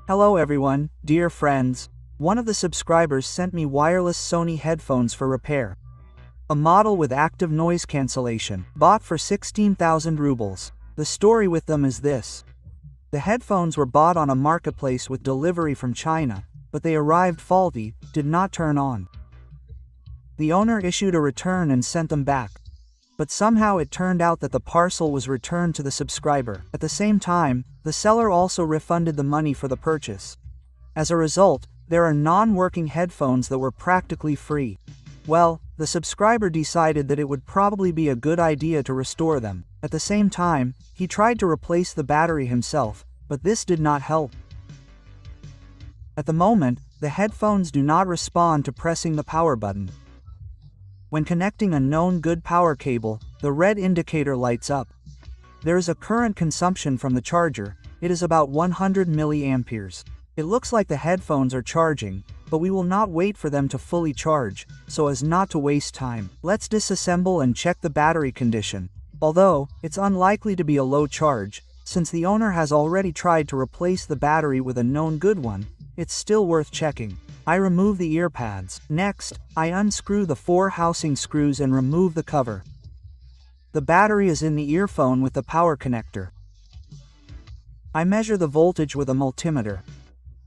Hello everyone, dear friends. One of the subscribers sent me wireless Sony headphones for repair. A model with active noise cancellation, bought for 16,000 rubles. The story with them is this. The headphones were bought on a marketplace with delivery from China, but they arrived faulty, did not turn on. The owner issued a return and sent them back. But somehow it turned out that the parcel was returned to the subscriber. At the same time, the seller also refunded the money for the purchase. As a result, there are non-working headphones that were practically free. Well, the subscriber decided that it would probably be a good idea to restore them. At the same time, he tried to replace the battery himself, but this did not help. At the moment, the headphones do not respond to pressing the power button. When connecting a known good power cable, the red indicator lights up. There is a current consumption from the charger. It is about 100 milliamperes. It looks like the headphones are charging, but we will not wait for them to fully charge, so as not to waste time. Let's disassemble and check the battery condition. Although, it's unlikely to be a low charge, since the owner has already tried to replace the battery with a known good one, it's still worth checking. I remove the ear pads. Next, I unscrew the 4 housing screws and remove the cover. The battery is in the earphone with the power connector. I measure the voltage with a multimeter.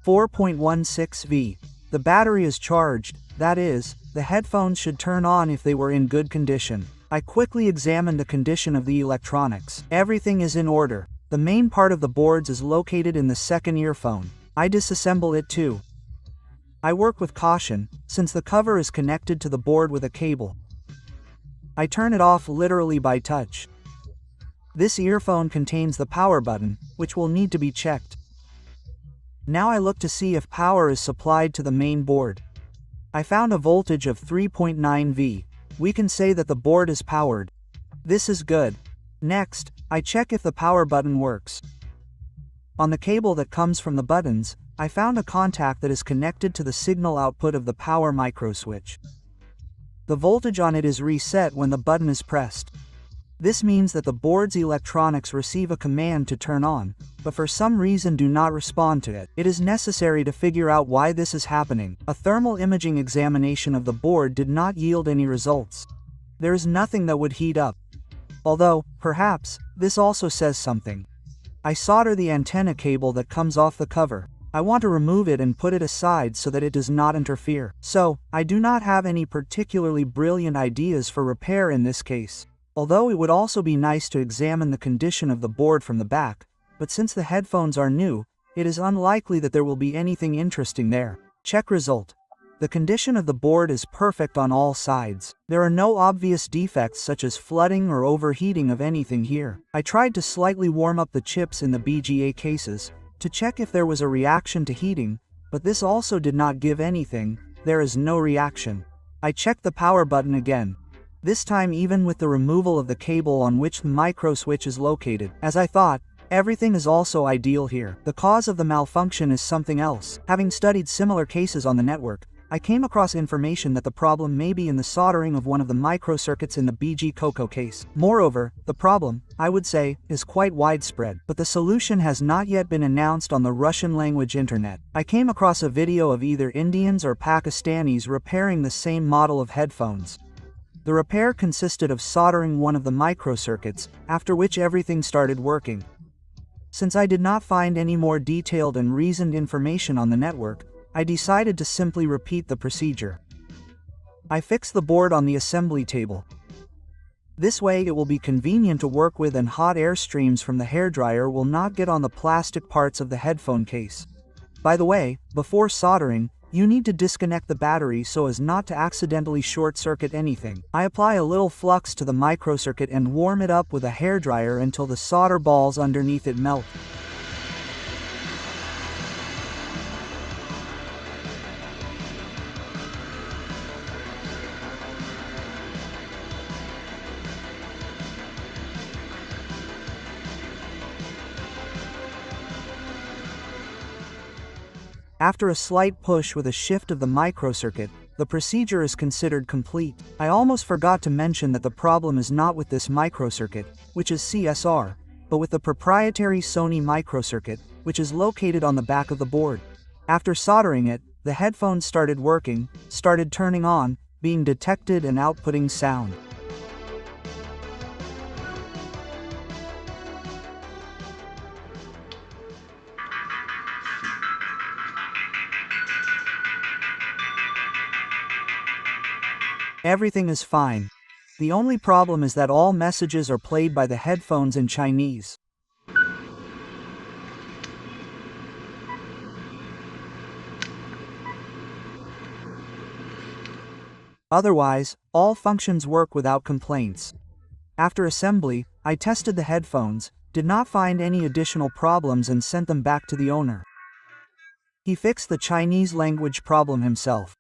4.16 V. The battery is charged, that is, the headphones should turn on if they were in good condition. I quickly examine the condition of the electronics. Everything is in order. The main part of the boards is located in the second earphone. I disassemble it too. I work with caution, since the cover is connected to the board with a cable. I turn it off literally by touch. This earphone contains the power button, which will need to be checked. Now I look to see if power is supplied to the main board. I found a voltage of 3.9 V. We can say that the board is powered. This is good. Next, I check if the power button works. On the cable that comes from the buttons, I found a contact that is connected to the signal output of the power microswitch. The voltage on it is reset when the button is pressed. This means that the board's electronics receive a command to turn on, but for some reason do not respond to it. It is necessary to figure out why this is happening. A thermal imaging examination of the board did not yield any results. There is nothing that would heat up. Although, perhaps, this also says something. I solder the antenna cable that comes off the cover. I want to remove it and put it aside so that it does not interfere. So, I do not have any particularly brilliant ideas for repair in this case. Although it would also be nice to examine the condition of the board from the back, but since the headphones are new, it is unlikely that there will be anything interesting there. Check result. The condition of the board is perfect on all sides. There are no obvious defects such as flooding or overheating of anything here. I tried to slightly warm up the chips in the BGA cases, to check if there was a reaction to heating, but this also did not give anything. There is no reaction. I checked the power button again. This time even with the removal of the cable on which the micro switch is located. As I thought, everything is also ideal here. The cause of the malfunction is something else. Having studied similar cases on the network, I came across information that the problem may be in the soldering of one of the microcircuits in the BG Coco case. Moreover, the problem, I would say, is quite widespread, but the solution has not yet been announced on the Russian language internet. I came across a video of either Indians or Pakistanis repairing the same model of headphones. The repair consisted of soldering one of the microcircuits, after which everything started working. Since I did not find any more detailed and reasoned information on the network, I decided to simply repeat the procedure. I fixed the board on the assembly table. This way it will be convenient to work with and hot air streams from the hairdryer will not get on the plastic parts of the headphone case. By the way, before soldering, you need to disconnect the battery so as not to accidentally short-circuit anything. I apply a little flux to the microcircuit and warm it up with a hairdryer until the solder balls underneath it melt. After a slight push with a shift of the microcircuit, the procedure is considered complete. I almost forgot to mention that the problem is not with this microcircuit, which is CSR, but with the proprietary Sony microcircuit, which is located on the back of the board. After soldering it, the headphones started working, started turning on, being detected and outputting sound. Everything is fine. The only problem is that all messages are played by the headphones in Chinese. Otherwise, all functions work without complaints. After assembly, I tested the headphones, did not find any additional problems and sent them back to the owner. He fixed the Chinese language problem himself.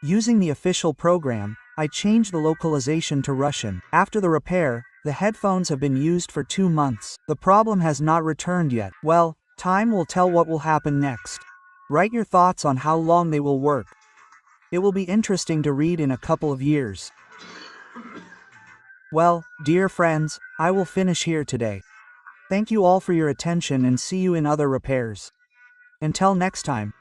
Using the official program, I changed the localization to Russian. After the repair, the headphones have been used for 2 months. The problem has not returned yet. Well, time will tell what will happen next. Write your thoughts on how long they will work. It will be interesting to read in a couple of years. Well, dear friends, I will finish here today. Thank you all for your attention and see you in other repairs. Until next time.